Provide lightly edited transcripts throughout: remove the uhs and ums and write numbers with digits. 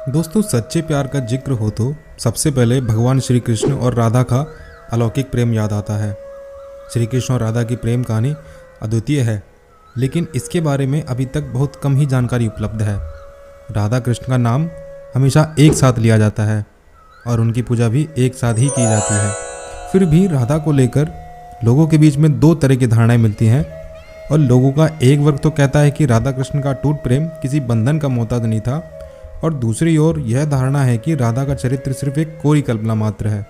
दोस्तों, सच्चे प्यार का जिक्र हो तो सबसे पहले भगवान श्री कृष्ण और राधा का अलौकिक प्रेम याद आता है। श्री कृष्ण और राधा की प्रेम कहानी अद्वितीय है, लेकिन इसके बारे में अभी तक बहुत कम ही जानकारी उपलब्ध है। राधा कृष्ण का नाम हमेशा एक साथ लिया जाता है और उनकी पूजा भी एक साथ ही की जाती है। फिर भी राधा को लेकर लोगों के बीच में दो तरह की धारणाएं मिलती हैं और लोगों का एक वर्ग तो कहता है कि राधा कृष्ण का अटूट प्रेम किसी बंधन का मोहताज नहीं था, और दूसरी ओर यह धारणा है कि राधा का चरित्र सिर्फ एक कोरी कल्पना मात्र है।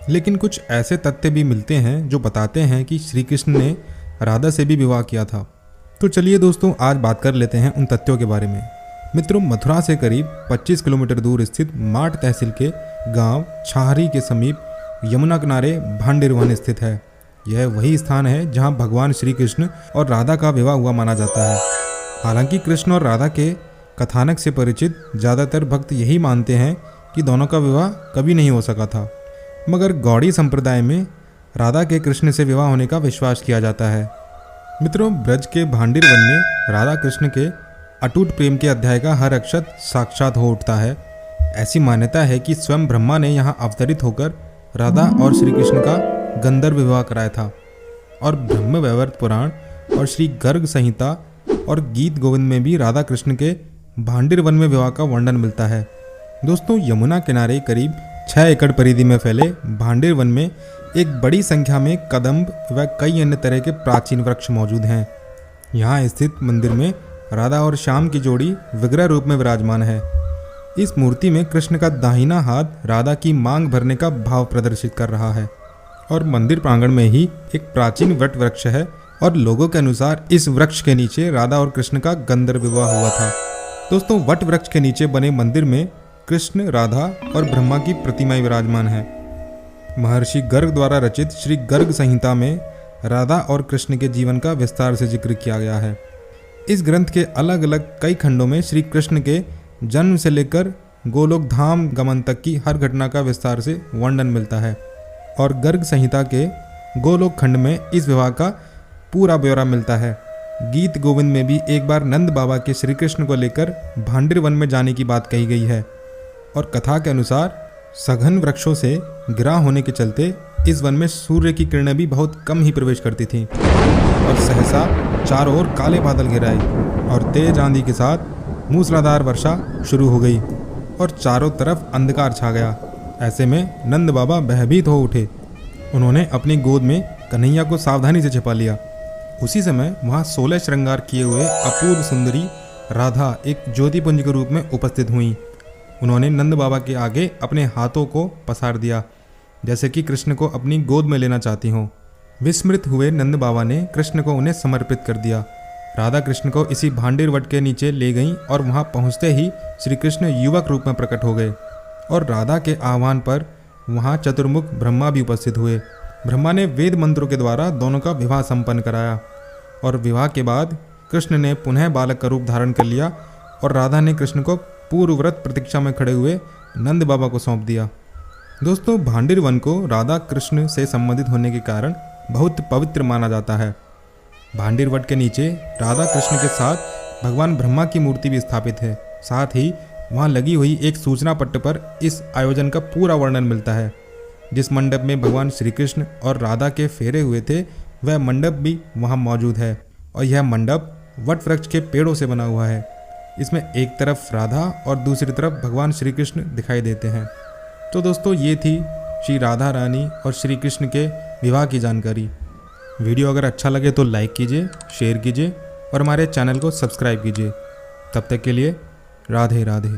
लेकिन कुछ ऐसे तथ्य भी मिलते हैं जो बताते हैं कि श्री कृष्ण ने राधा से भी विवाह किया था। तो चलिए दोस्तों, आज बात कर लेते हैं उन तथ्यों के बारे में। मित्रों, मथुरा से करीब 25 किलोमीटर दूर स्थित माट तहसील के गांव छाहरी के समीप यमुना किनारे भांडेर वन स्थित है। यह वही स्थान है जहां भगवान श्री कृष्ण और राधा का विवाह हुआ माना जाता है। हालांकि कृष्ण और राधा के कथानक से परिचित ज़्यादातर भक्त यही मानते हैं कि दोनों का विवाह कभी नहीं हो सका था, मगर गौड़ी संप्रदाय में राधा के कृष्ण से विवाह होने का विश्वास किया जाता है। मित्रों, ब्रज के भांडेर वन में राधा कृष्ण के अटूट प्रेम के अध्याय का हर अक्षर साक्षात हो उठता है। ऐसी मान्यता है कि स्वयं ब्रह्मा ने यहाँ अवतरित होकर राधा और श्री कृष्ण का गंधर्व विवाह कराया था, और ब्रह्म वैवर्त पुराण और श्री गर्ग संहिता और गीत गोविंद में भी राधा कृष्ण के भांडेर वन में विवाह का वर्णन मिलता है। दोस्तों, यमुना किनारे करीब 6 एकड़ परिधि में फैले भांडेर वन में एक बड़ी संख्या में कदम्ब व कई अन्य तरह के प्राचीन वृक्ष मौजूद हैं। यहाँ स्थित मंदिर में राधा और श्याम की जोड़ी विग्रह रूप में विराजमान है। इस मूर्ति में कृष्ण का दाहिना हाथ राधा की मांग भरने का भाव प्रदर्शित कर रहा है, और मंदिर प्रांगण में ही एक प्राचीन वट वृक्ष है, और लोगों के अनुसार इस वृक्ष के नीचे राधा और कृष्ण का गंधर्व विवाह हुआ था। दोस्तों, वट वृक्ष के नीचे बने मंदिर में कृष्ण, राधा और ब्रह्मा की प्रतिमाएं विराजमान है। महर्षि गर्ग द्वारा रचित श्री गर्ग संहिता में राधा और कृष्ण के जीवन का विस्तार से जिक्र किया गया है। इस ग्रंथ के अलग अलग कई खंडों में श्री कृष्ण के जन्म से लेकर गोलोक धाम गमन तक की हर घटना का विस्तार से वर्णन मिलता है, और गर्ग संहिता के गोलोक खंड में इस विवाह का पूरा ब्यौरा मिलता है। गीत गोविंद में भी एक बार नंद बाबा के श्री कृष्ण को लेकर भांडेर वन में जाने की बात कही गई है, और कथा के अनुसार सघन वृक्षों से घिरा होने के चलते इस वन में सूर्य की किरणें भी बहुत कम ही प्रवेश करती थीं, और सहसा चारों ओर काले बादल घिर आए और तेज आंधी के साथ मूसलाधार वर्षा शुरू हो गई और चारों तरफ अंधकार छा गया। ऐसे में नंद बाबा भयभीत हो उठे। उन्होंने अपनी गोद में कन्हैया को सावधानी से छिपा लिया। उसी समय वहाँ 16 श्रृंगार किए हुए अपूर्व सुंदरी राधा एक ज्योतिपुंज के रूप में उपस्थित हुई। उन्होंने नंद बाबा के आगे अपने हाथों को पसार दिया, जैसे कि कृष्ण को अपनी गोद में लेना चाहती हों। विस्मृत हुए नंद बाबा ने कृष्ण को उन्हें समर्पित कर दिया। राधा कृष्ण को इसी भांडेर वट के नीचे ले गईं, और वहाँ पहुँचते ही श्री कृष्ण युवक रूप में प्रकट हो गए, और राधा के आह्वान पर वहाँ चतुर्मुख ब्रह्मा भी उपस्थित हुए। ब्रह्मा ने वेद मंत्रों के द्वारा दोनों का विवाह संपन्न कराया, और विवाह के बाद कृष्ण ने पुनः बालक का रूप धारण कर लिया, और राधा ने कृष्ण को पूर्वव्रत प्रतीक्षा में खड़े हुए नंद बाबा को सौंप दिया। दोस्तों, भांडेर वन को राधा कृष्ण से संबंधित होने के कारण बहुत पवित्र माना जाता है। भांडेर वट के नीचे राधा कृष्ण के साथ भगवान ब्रह्मा की मूर्ति भी स्थापित है। साथ ही वहाँ लगी हुई एक सूचना पट्ट पर इस आयोजन का पूरा वर्णन मिलता है। जिस मंडप में भगवान श्री कृष्ण और राधा के फेरे हुए थे, वह मंडप भी वहाँ मौजूद है, और यह मंडप वट वृक्ष के पेड़ों से बना हुआ है। इसमें एक तरफ राधा और दूसरी तरफ भगवान श्री कृष्ण दिखाई देते हैं। तो दोस्तों, ये थी श्री राधा रानी और श्री कृष्ण के विवाह की जानकारी। वीडियो अगर अच्छा लगे तो लाइक कीजिए, शेयर कीजिए और हमारे चैनल को सब्सक्राइब कीजिए। तब तक के लिए राधे राधे।